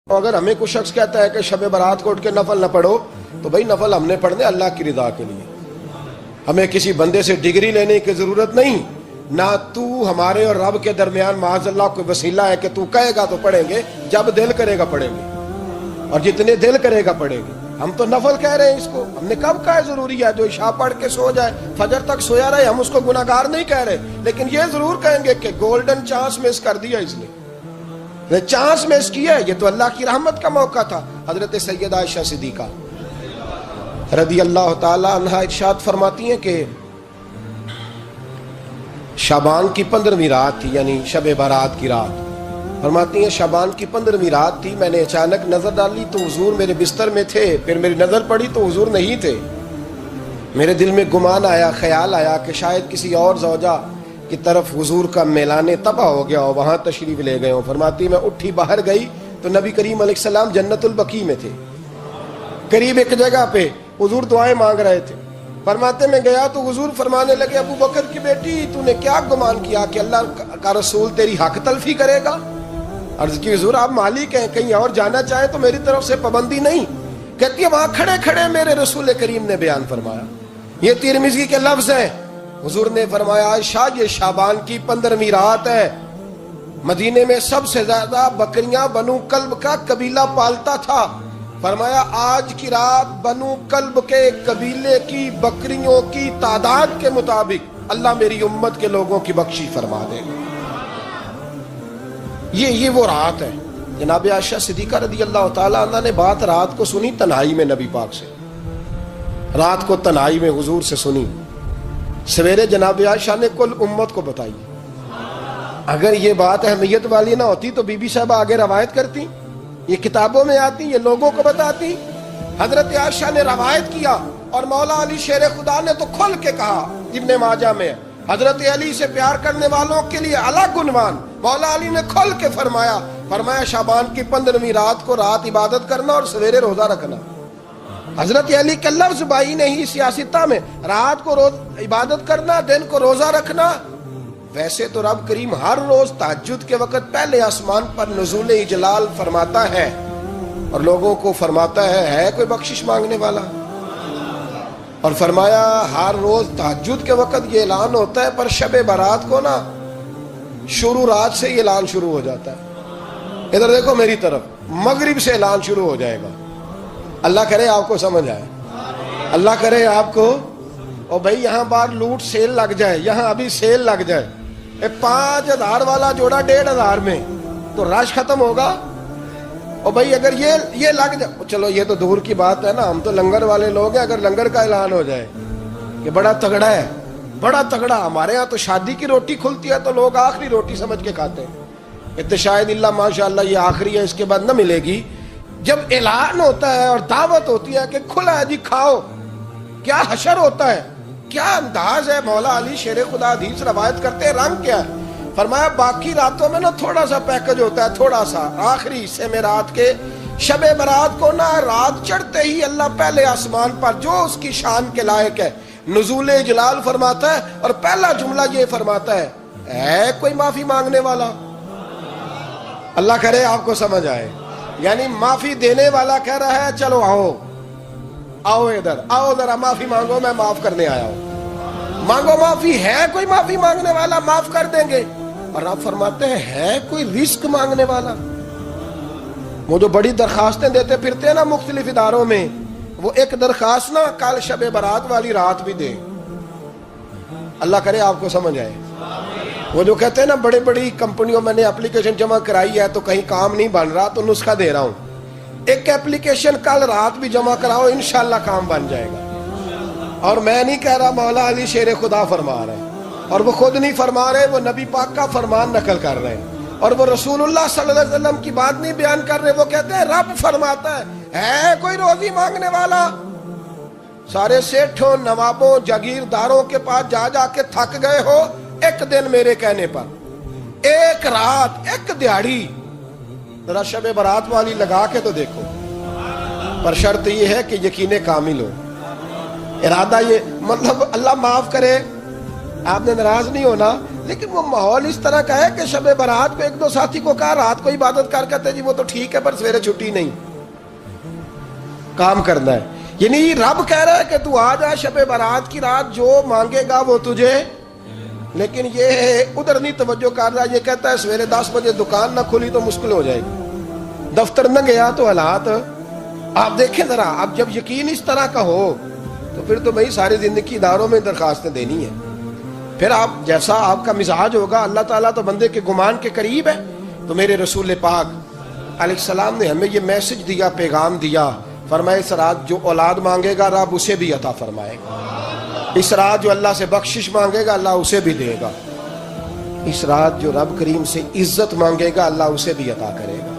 اگر ہمیں کوئی شخص کہتا ہے کہ شب برات کو اٹھ کے نفل نہ پڑھو، تو بھائی نفل ہم نے پڑھنے اللہ کی رضا کے لیے، ہمیں کسی بندے سے ڈگری لینے کی ضرورت نہیں، نہ تو ہمارے اور رب کے درمیان معاذ اللہ کوئی وسیلہ ہے کہ تو کہے گا تو پڑھیں گے، جب دل کرے گا پڑھیں گے، اور جتنے دل کرے گا پڑھیں گے۔ ہم تو نفل کہہ رہے ہیں اس کو، ہم نے کب کہا ضروری ہے جو عشاء پڑھ کے سو جائے فجر تک سویا رہے، ہم اس کو گناہگار نہیں کہہ رہے، لیکن یہ ضرور کہیں گے کہ گولڈن چانس مس کر دیا اس نے چانس مس کیا ہے، یہ تو اللہ کی رحمت کا موقع تھا۔ حضرت سیدہ عائشہ صدیقہ رضی اللہ تعالی عنہ ارشاد فرماتی ہیں کہ شعبان کی 15ویں رات تھی، یعنی شب برات کی رات، فرماتی ہیں شعبان کی 15ویں رات تھی، میں نے اچانک نظر ڈالی تو حضور میرے بستر میں تھے، پھر میری نظر پڑی تو حضور نہیں تھے، میرے دل میں گمان آیا، خیال آیا کہ شاید کسی اور زوجہ کی طرف حضور کا میلان تباہ ہو گیا ہو، وہاں تشریف لے گئے ہوں۔ فرماتی میں اٹھی باہر گئی تو نبی کریم علیہ السلام جنت البقیع میں تھے، قریب ایک جگہ پہ حضور دعائیں مانگ رہے تھے۔ فرماتے میں گیا تو حضور فرمانے لگے ابو بکر کی بیٹی تو نے کیا گمان کیا کہ اللہ کا رسول تیری حق تلفی کرے گا؟ عرض کی حضور آپ مالک ہیں، کہیں اور جانا چاہیں تو میری طرف سے پابندی نہیں۔ کہتی ہے وہاں کھڑے کھڑے میرے رسول کریم نے بیان فرمایا، یہ ترمذی کے لفظ ہیں، حضور نے فرمایا عائشہ یہ شعبان کی 15ویں رات ہے، مدینے میں سب سے زیادہ بکریاں بنو کلب کا قبیلہ پالتا تھا، فرمایا آج کی رات بنو کلب کے قبیلے کی بکریوں کی تعداد کے مطابق اللہ میری امت کے لوگوں کی بخشش فرما دے گا۔ یہ وہ رات ہے۔ جناب عائشہ صدیقہ رضی اللہ تعالیٰ عنہ نے بات رات کو سنی تنہائی میں، نبی پاک سے رات کو تنہائی میں حضور سے سنی، سویرے جناب عائشہ نے کل امت کو بتائی۔ اگر یہ بات اہمیت والی نہ ہوتی تو بی بی صاحبہ آگے روایت کرتی، یہ کتابوں میں آتی، یہ لوگوں کو بتاتی۔ حضرت عائشہ نے روایت کیا اور مولا علی شیر خدا نے تو کھل کے کہا، ابن ماجہ میں حضرت علی سے پیار کرنے والوں کے لیے الگ عنوان، مولا علی نے کھل کے فرمایا شعبان کی 15ویں رات کو رات عبادت کرنا اور سویرے روزہ رکھنا۔ حضرت علی کے لفظ بائی نے ہی سیاستہ میں رات کو روز عبادت کرنا، دن کو روزہ رکھنا۔ ویسے تو رب کریم ہر روز تہجد کے وقت پہلے آسمان پر نزول اجلال فرماتا ہے اور لوگوں کو فرماتا ہے کوئی بخشش مانگنے والا؟ اور فرمایا ہر روز تہجد کے وقت یہ اعلان ہوتا ہے، پر شب برات کو نا شروع رات سے یہ اعلان شروع ہو جاتا ہے۔ ادھر دیکھو میری طرف، مغرب سے اعلان شروع ہو جائے گا۔ اللہ کرے آپ کو سمجھ آئے، اللہ کرے آپ کو، اور بھائی یہاں باہر لوٹ سیل لگ جائے، یہاں ابھی سیل لگ جائے، 5000 والا جوڑا 1500 میں، تو رش ختم ہوگا۔ اور بھائی اگر یہ لگ جائے، چلو یہ تو دور کی بات ہے نا، ہم تو لنگر والے لوگ ہیں، اگر لنگر کا اعلان ہو جائے کہ بڑا تگڑا ہے، بڑا تگڑا، ہمارے ہاں تو شادی کی روٹی کھلتی ہے تو لوگ آخری روٹی سمجھ کے کھاتے ہیں، شاید اللہ ماشاءاللہ یہ آخری ہے، اس کے بعد نہ ملے گی۔ جب اعلان ہوتا ہے اور دعوت ہوتی ہے کہ کھلا ہے جی کھاؤ، کیا حشر ہوتا ہے، کیا انداز ہے۔ مولا علی شیر خدا حدیث روایت کرتے ہیں، رنگ کیا ہے؟ فرمایا باقی راتوں میں نا تھوڑا سا پیکج ہوتا ہے، تھوڑا سا، آخری حصے میں رات کے شب برات کو نا رات چڑھتے ہی اللہ پہلے آسمان پر جو اس کی شان کے لائق ہے نزول جلال فرماتا ہے، اور پہلا جملہ یہ فرماتا ہے کوئی معافی مانگنے والا؟ اللہ کرے آپ کو سمجھ آئے، یعنی معافی دینے والا کہہ رہا ہے چلو آؤ ادھر، آؤ ذرا معافی مانگو، میں معاف کرنے آیا ہوں، مانگو معافی، ہے کوئی معافی مانگنے والا؟ معاف کر دیں گے۔ اور آپ فرماتے ہیں ہے کوئی رزق مانگنے والا؟ وہ جو بڑی درخواستیں دیتے پھرتے ہیں نا مختلف اداروں میں، وہ ایک درخواست نا کل شب برات والی رات بھی دے۔ اللہ کرے آپ کو سمجھ آئے۔ وہ جو کہتے ہیں نا بڑی بڑی کمپنیوں میں نے اپلیکیشن جمع کرائی ہے تو کہیں کام نہیں بن رہا تو نسخہ دے رہا ہوں، ایک اپلیکیشن کل رات بھی جمع کراؤ انشاءاللہ کام بن جائے گا۔ اور میں نہیں کہہ رہا، مولا علی شیر خدا فرما رہے ہیں، اور وہ خود نہیں فرما رہے، وہ نبی پاک کا فرمان نقل کر رہے ہیں، اور وہ رسول اللہ صلی اللہ علیہ وسلم کی بات نہیں بیان کر رہے، وہ کہتے ہیں رب فرماتا ہے کوئی روزی مانگنے والا؟ سارے سیٹھوں، نوابوں، جاگیرداروں کے پاس جا جا کے تھک گئے ہو، ایک دن میرے کہنے پر، ایک رات، ایک دیہڑی ذرا شب برات والی لگا کے تو دیکھو، پر شرط یہ ہے کہ یقین کامل ہو، ارادہ یہ، مطلب اللہ معاف کرے آپ نے ناراض نہیں ہونا، لیکن وہ ماحول اس طرح کا ہے کہ شب برات کو ایک دو ساتھی کو کہا رات کو عبادت کر کہتے جی وہ تو ٹھیک ہے پر سویرے چھٹی نہیں، کام کرنا ہے. یعنی رب کہہ رہا ہے کہ تو آ جا شب برات کی رات، جو مانگے گا وہ تجھے. لیکن یہ ادھر نہیں توجہ کر رہا، یہ کہتا ہے سویرے 10 بجے دکان نہ کھلی تو مشکل ہو جائے گی، دفتر نہ گیا تو حالات. آپ دیکھیں ذرا، اب جب یقین اس طرح کا ہو تو پھر تو بھائی ساری زندگی اداروں میں درخواستیں دینی ہے. پھر آپ جیسا آپ کا مزاج ہوگا، اللہ تعالیٰ تو بندے کے گمان کے قریب ہے. تو میرے رسول پاک علیہ السلام نے ہمیں یہ میسج دیا، پیغام دیا، فرمائے اس رات جو اولاد مانگے گا رب اسے بھی عطا فرمائے گا. اس رات جو اللہ سے بخشش مانگے گا اللہ اسے بھی دے گا. اس رات جو رب کریم سے عزت مانگے گا اللہ اسے بھی عطا کرے گا.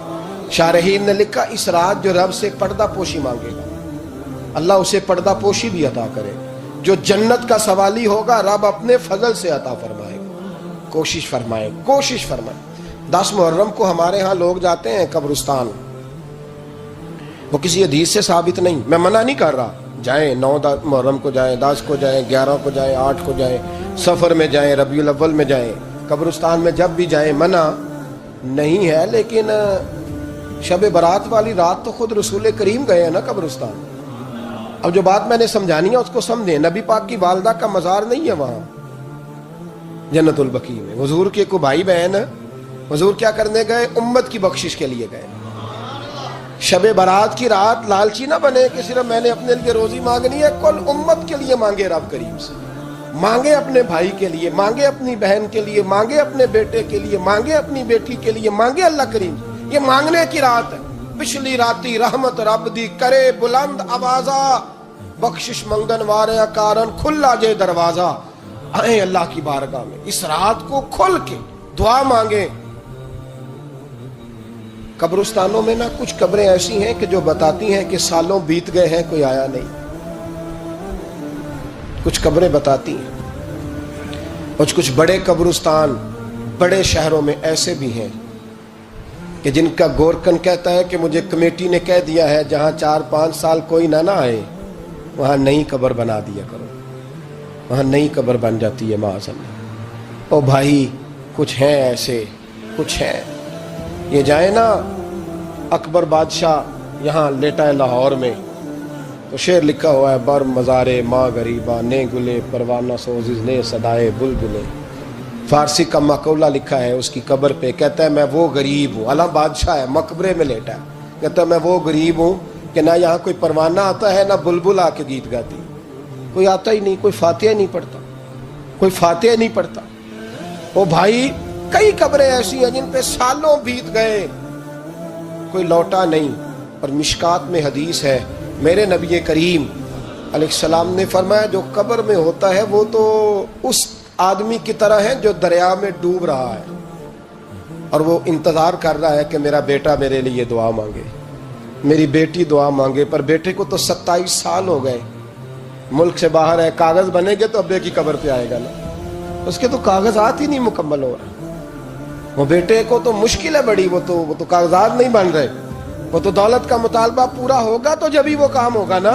شارحین نے لکھا اس رات جو رب سے پردہ پوشی مانگے گا اللہ اسے پردہ پوشی بھی عطا کرے گا. جو جنت کا سوالی ہوگا رب اپنے فضل سے عطا فرمائے گا. کوشش فرمائے، کوشش فرمائے. 10 محرم کو ہمارے ہاں لوگ جاتے ہیں قبرستان، وہ کسی حدیث سے ثابت نہیں، میں منع نہیں کر رہا، جائیں 9 محرم کو جائیں، 10 کو جائیں، 11 کو جائیں، 8 کو جائیں، سفر میں جائیں، ربیع الاول میں جائیں، قبرستان میں جب بھی جائیں منع نہیں ہے. لیکن شب برات والی رات تو خود رسول کریم گئے ہیں نا قبرستان. اب جو بات میں نے سمجھانی ہے اس کو سمجھیں. نبی پاک کی والدہ کا مزار نہیں ہے وہاں جنت البقیع میں. حضور کے کو بھائی بہن حضور کیا کرنے گئے؟ امت کی بخشش کے لیے گئے. شب برات کی رات لالچی نہ بنے کہ صرف میں نے اپنے لیے روزی مانگنی ہے، کل امت کے لیے مانگے رب کریم سے. مانگے اپنے بھائی کے لیے، مانگے اپنی بہن کے لیے، مانگے اپنے بیٹے کے لیے، مانگے اپنی بیٹی کے لیے، مانگے اللہ کریم. یہ مانگنے کی رات ہے. پچھلی راتی رحمت رب دی کرے بلند آوازہ، بخشش منگن وارے کارن کھلا جے دروازہ. آئیں اللہ کی بارگاہ میں اس رات کو کھل کے دعا مانگیں. قبرستانوں میں نا کچھ قبریں ایسی ہیں کہ جو بتاتی ہیں کہ سالوں بیت گئے ہیں کوئی آیا نہیں. کچھ قبریں بتاتی ہیں. اور کچھ بڑے قبرستان بڑے شہروں میں ایسے بھی ہیں کہ جن کا گورکن کہتا ہے کہ مجھے کمیٹی نے کہہ دیا ہے جہاں 4-5 سال کوئی نہ آئے وہاں نئی قبر بنا دیا کرو. وہاں نئی قبر بن جاتی ہے معاذ اللہ. او بھائی کچھ ہیں ایسے، کچھ ہیں. یہ جائیں نا اکبر بادشاہ یہاں لیٹا ہے لاہور میں تو شعر لکھا ہوا ہے، بر مزارے ماں غریباں نے گلے پروانہ سوزز نے صدائے بلبلے. فارسی کا مقولہ لکھا ہے اس کی قبر پہ، کہتا ہے میں وہ غریب ہوں. اعلیٰ بادشاہ ہے مقبرے میں لیٹا ہے، کہتا ہے میں وہ غریب ہوں کہ نہ یہاں کوئی پروانہ آتا ہے نہ بلبل آ کے گیت گاتی. کوئی آتا ہی نہیں، کوئی فاتحہ نہیں پڑھتا، کوئی فاتحہ نہیں پڑھتا. او بھائی کئی قبریں ایسی ہیں جن پہ سالوں بیت گئے کوئی لوٹا نہیں. اور مشکات میں حدیث ہے میرے نبی کریم علیہ السلام نے فرمایا جو قبر میں ہوتا ہے وہ تو اس آدمی کی طرح ہے جو دریا میں ڈوب رہا ہے اور وہ انتظار کر رہا ہے کہ میرا بیٹا میرے لیے دعا مانگے، میری بیٹی دعا مانگے. پر بیٹے کو تو 27 سال ہو گئے، ملک سے باہر ہے. کاغذ بنے گے تو ابے کی قبر پہ آئے گا نا، اس کے تو کاغذات ہی نہیں مکمل ہو رہے. وہ بیٹے کو تو مشکل ہے بڑی، وہ تو کاغذات نہیں بن رہے. وہ تو دولت کا مطالبہ پورا ہوگا تو جب ہی وہ کام ہوگا نا.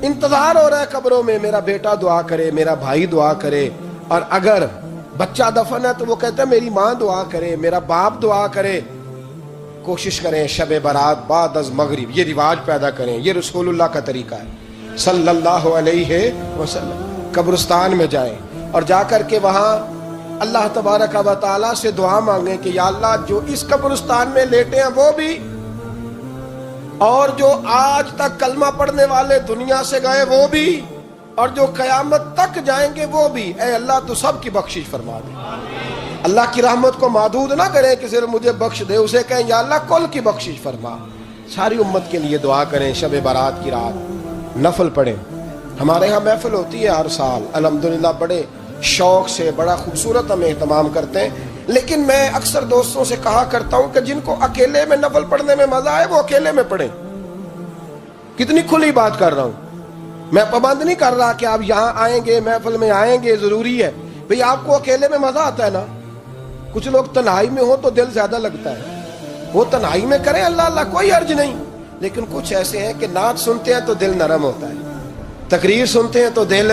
انتظار ہو رہا ہے قبروں میں میرا بیٹا دعا کرے، میرا بھائی دعا کرے. اور اگر بچہ دفن ہے تو وہ کہتا ہے میری ماں دعا کرے، میرا باپ دعا کرے. کوشش کریں شب برات بعد از مغرب یہ رواج پیدا کریں. یہ رسول اللہ کا طریقہ ہے صلی اللہ علیہ وسلم. قبرستان میں جائیں اور جا کر کے وہاں اللہ تبارک و تعالیٰ سے دعا مانگیں کہ یا اللہ جو اس قبرستان میں لیٹے ہیں وہ بھی، اور جو آج تک کلمہ پڑھنے والے دنیا سے گئے وہ بھی، اور جو قیامت تک جائیں گے وہ بھی. اے اللہ تو سب کی بخشش فرما دے. اللہ کی رحمت کو محدود نہ کریں کہ صرف مجھے بخش دے، اسے کہیں یا اللہ کل کی بخشش فرما. ساری امت کے لیے دعا کریں. شب برات کی رات نفل پڑھیں. ہمارے ہاں محفل ہوتی ہے ہر سال الحمدللہ، بڑے شوق سے بڑا خوبصورت ہم اہتمام کرتے ہیں. لیکن میں اکثر دوستوں سے کہا کرتا ہوں کہ جن کو اکیلے میں نفل پڑھنے میں مزہ آئے وہ اکیلے میں پڑھیں. کتنی کھلی بات کر رہا ہوں. میں پابند نہیں کر رہا کہ آپ یہاں آئیں گے محفل میں آئیں گے ضروری ہے. بھئی آپ کو اکیلے میں مزہ آتا ہے نا. کچھ لوگ تنہائی میں ہو تو دل زیادہ لگتا ہے، وہ تنہائی میں کریں اللہ اللہ کوئی حرج نہیں. لیکن کچھ ایسے ہیں کہ نعت سنتے ہیں تو دل نرم ہوتا ہے، تقریر سنتے ہیں تو دل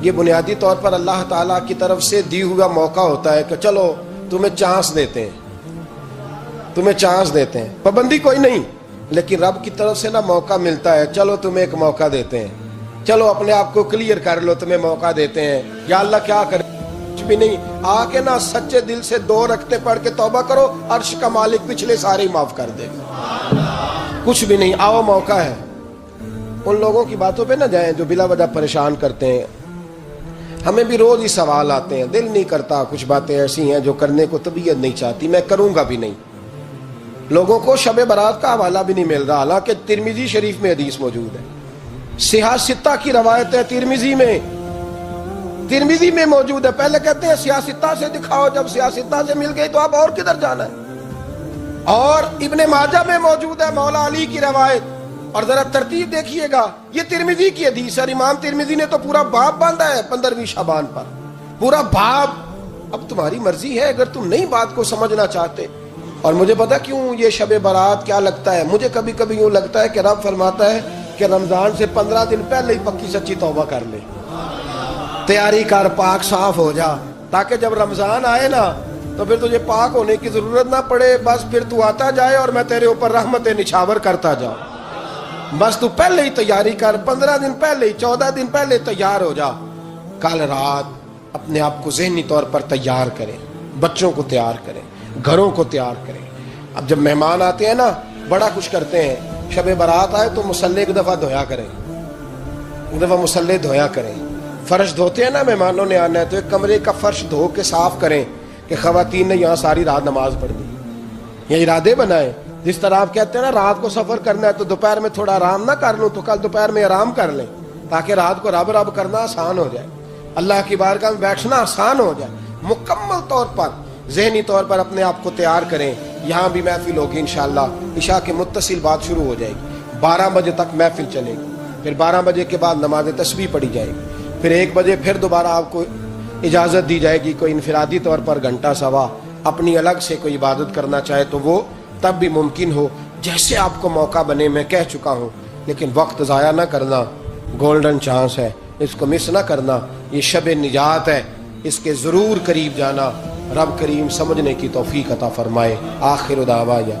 یہ بنیادی طور پر اللہ تعالیٰ کی طرف سے دی ہوا موقع ہوتا ہے کہ چلو تمہیں چانس دیتے ہیں، تمہیں چانس دیتے ہیں، پابندی کوئی نہیں، لیکن رب کی طرف سے نا موقع ملتا ہے، چلو تمہیں ایک موقع دیتے ہیں، چلو اپنے آپ کو کلیئر کر لو، تمہیں موقع دیتے ہیں۔ یا اللہ کیا کرے؟ کچھ بھی نہیں، آ کے نا سچے دل سے 2 رکعتیں پڑھ کے توبہ کرو، عرش کا مالک پچھلے سارے ہی معاف کر دے گا۔ کچھ بھی نہیں، آؤ موقع ہے۔ ان لوگوں کی باتوں پہ نہ جائیں جو بلا وجہ پریشان کرتے ہیں۔ ہمیں بھی روز ہی سوال آتے ہیں، دل نہیں کرتا، کچھ باتیں ایسی ہیں جو کرنے کو طبیعت نہیں چاہتی، میں کروں گا بھی نہیں۔ لوگوں کو شب برات کا حوالہ بھی نہیں مل رہا، حالانکہ ترمذی شریف میں حدیث موجود ہے، صحاح ستہ کی روایت ہے، ترمذی میں موجود ہے۔ پہلے کہتے ہیں صحاح ستہ سے دکھاؤ، جب صحاح ستہ سے مل گئی تو اب اور کدھر جانا ہے؟ اور ابن ماجہ میں موجود ہے مولا علی کی روایت، اور ذرا ترتیب دیکھیے گا، یہ ترمذی کی حدیث ہے، امام ترمذی نے تو پورا باب باندھا ہے 15ویں شعبان پر، پورا باب۔ اب تمہاری مرضی ہے اگر تم نئی بات کو سمجھنا چاہتے۔ اور مجھے پتا کیوں یہ شب برات کیا لگتا ہے، مجھے کبھی کبھی یوں لگتا ہے کہ رب فرماتا ہے کہ رمضان سے 15 دن پہلے ہی پکی سچی توبہ کر لے، تیاری کر، پاک صاف ہو جا، تاکہ جب رمضان آئے نا تو پھر تجھے پاک ہونے کی ضرورت نہ پڑے، بس پھر تو آتا جائے اور میں تیرے اوپر رحمتیں نچھاور کرتا جاؤں۔ بس تو پہلے ہی تیاری کر، 15 دن پہلے ہی، 14 دن پہلے تیار ہو جا۔ کل رات اپنے آپ کو ذہنی طور پر تیار کریں، بچوں کو تیار کریں، گھروں کو تیار کریں۔ اب جب مہمان آتے ہیں نا بڑا کچھ کرتے ہیں، شب برات آئے تو مصلے ایک دفعہ دھویا کریں، ایک دفعہ مصلے دھویا کریں۔ فرش دھوتے ہیں نا، مہمانوں نے آنا ہے تو ایک کمرے کا فرش دھو کے صاف کریں کہ خواتین نے یہاں ساری رات نماز پڑھ دی، یہ ارادے بنائیں۔ جس طرح آپ کہتے ہیں نا رات کو سفر کرنا ہے تو دوپہر میں تھوڑا آرام نہ کر لوں تو کل دوپہر میں آرام کر لیں، تاکہ رات کو رب رب کرنا آسان ہو جائے، اللہ کی بارگاہ میں بیٹھنا آسان ہو جائے۔ مکمل طور پر ذہنی طور پر اپنے آپ کو تیار کریں۔ یہاں بھی محفل ہوگی انشاءاللہ، عشاء کے متصل بعد شروع ہو جائے گی، 12 بجے تک محفل چلے گی، پھر 12 بجے کے بعد نماز تسبیح پڑھی جائے گی، پھر 1 بجے پھر دوبارہ آپ کو اجازت دی جائے گی، کوئی انفرادی طور پر گھنٹہ سوا اپنی الگ سے کوئی عبادت کرنا چاہے تو وہ تب بھی ممکن ہو، جیسے آپ کو موقع بنے۔ میں کہہ چکا ہوں، لیکن وقت ضائع نہ کرنا، گولڈن چانس ہے، اس کو مس نہ کرنا، یہ شب نجات ہے، اس کے ضرور قریب جانا۔ رب کریم سمجھنے کی توفیق عطا فرمائے۔ آخر دعوانا